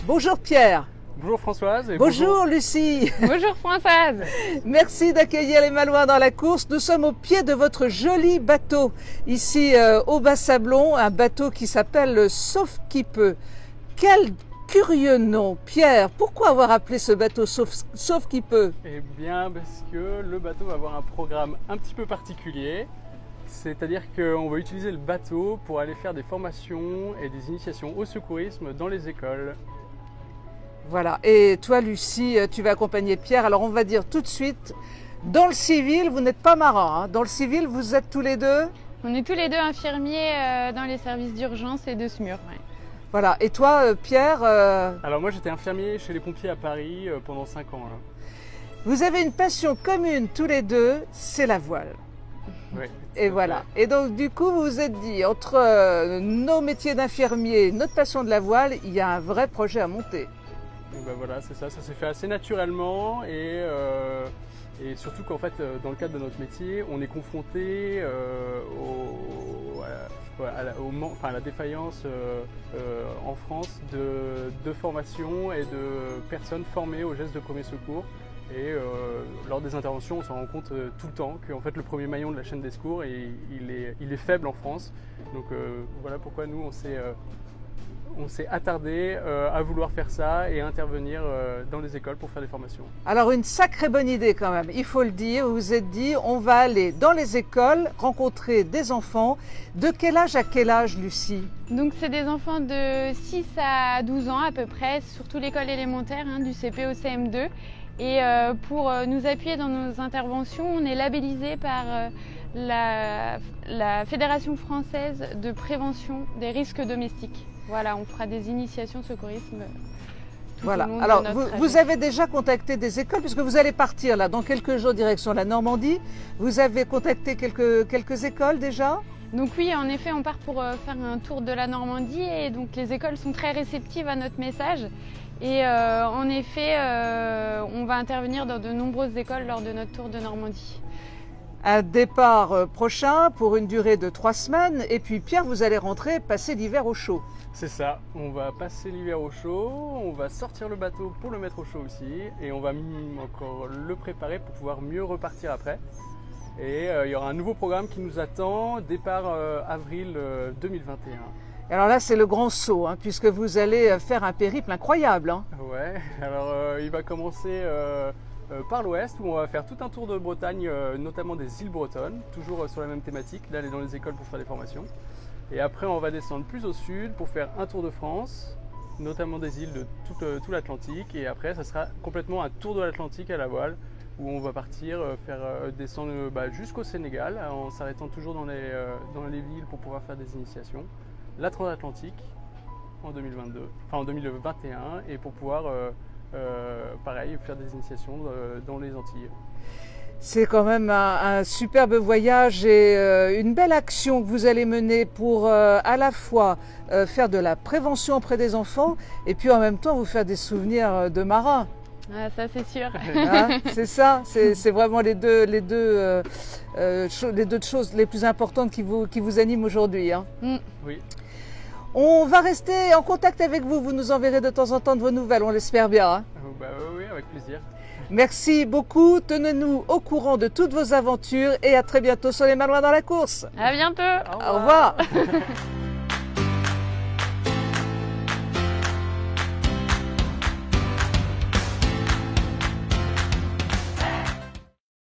Bonjour Pierre. Bonjour Françoise. Et bonjour Lucie. Bonjour Françoise. Merci d'accueillir les Malouins dans la course. Nous sommes au pied de votre joli bateau, ici au Bas-Sablon, un bateau qui s'appelle le Sauf qui peut. Quel curieux nom, Pierre. Pourquoi avoir appelé ce bateau Sauf qui peut? Eh bien parce que le bateau va avoir un programme un petit peu particulier. C'est-à-dire qu'on va utiliser le bateau pour aller faire des formations et des initiations au secourisme dans les écoles. Voilà, et toi Lucie, tu vas accompagner Pierre. Alors on va dire tout de suite, dans le civil, vous n'êtes pas marin, hein. Dans le civil, vous êtes tous les deux? On est tous les deux infirmiers dans les services d'urgence et de SMUR. Ouais. Voilà, et toi Pierre Alors moi j'étais infirmier chez les pompiers à Paris pendant 5 ans. Là. Vous avez une passion commune tous les deux, c'est la voile. Oui, et voilà. Et donc du coup, vous vous êtes dit, entre nos métiers d'infirmier, notre passion de la voile, il y a un vrai projet à monter. Ben voilà, c'est ça s'est fait assez naturellement et surtout qu'en fait, dans le cadre de notre métier, on est confronté à la défaillance en France de formation et de personnes formées aux gestes de premier secours. Et lors des interventions, on s'en rend compte tout le temps qu'en fait, le premier maillon de la chaîne des secours, il est faible en France. Donc voilà pourquoi nous, on s'est attardé à vouloir faire ça et à intervenir dans les écoles pour faire des formations. Alors une sacrée bonne idée quand même, il faut le dire, vous vous êtes dit on va aller dans les écoles rencontrer des enfants. De quel âge à quel âge Lucie? Donc c'est des enfants de 6 à 12 ans à peu près, surtout l'école élémentaire, du CP au CM2. Et pour nous appuyer dans nos interventions, on est labellisé par la Fédération française de prévention des risques domestiques. Voilà, on fera des initiations secourisme. Voilà, alors vous avez déjà contacté des écoles, puisque vous allez partir là dans quelques jours direction la Normandie. Vous avez contacté quelques écoles déjà? Donc oui, en effet, on part pour faire un tour de la Normandie et donc les écoles sont très réceptives à notre message. Et en effet, on va intervenir dans de nombreuses écoles lors de notre tour de Normandie. Un départ prochain pour une durée de 3 semaines. Et puis Pierre, vous allez rentrer, passer l'hiver au chaud. C'est ça, on va passer l'hiver au chaud, on va sortir le bateau pour le mettre au chaud aussi. Et on va encore le préparer pour pouvoir mieux repartir après. Et il y aura un nouveau programme qui nous attend, départ avril 2021. Alors là, c'est le grand saut, puisque vous allez faire un périple incroyable. Ouais, alors il va commencer par l'ouest, où on va faire tout un tour de Bretagne, notamment des îles bretonnes, toujours sur la même thématique, d'aller dans les écoles pour faire des formations. Et après, on va descendre plus au sud pour faire un tour de France, notamment des îles de tout l'Atlantique. Et après, ça sera complètement un tour de l'Atlantique à la voile, où on va partir descendre jusqu'au Sénégal, en s'arrêtant toujours dans les villes pour pouvoir faire des initiations. La transatlantique en 2021 et pour pouvoir pareil faire des initiations dans les Antilles. C'est quand même un superbe voyage et une belle action que vous allez mener pour à la fois faire de la prévention auprès des enfants et puis en même temps vous faire des souvenirs de marins. Ah, ça c'est sûr. C'est ça, c'est vraiment les deux choses les plus importantes qui vous animent aujourd'hui. Oui. On va rester en contact avec vous, vous nous enverrez de temps en temps de vos nouvelles, on l'espère bien. Oui, avec plaisir. Merci beaucoup, tenez-nous au courant de toutes vos aventures et à très bientôt sur les Malouins dans la course. À bientôt. Au revoir.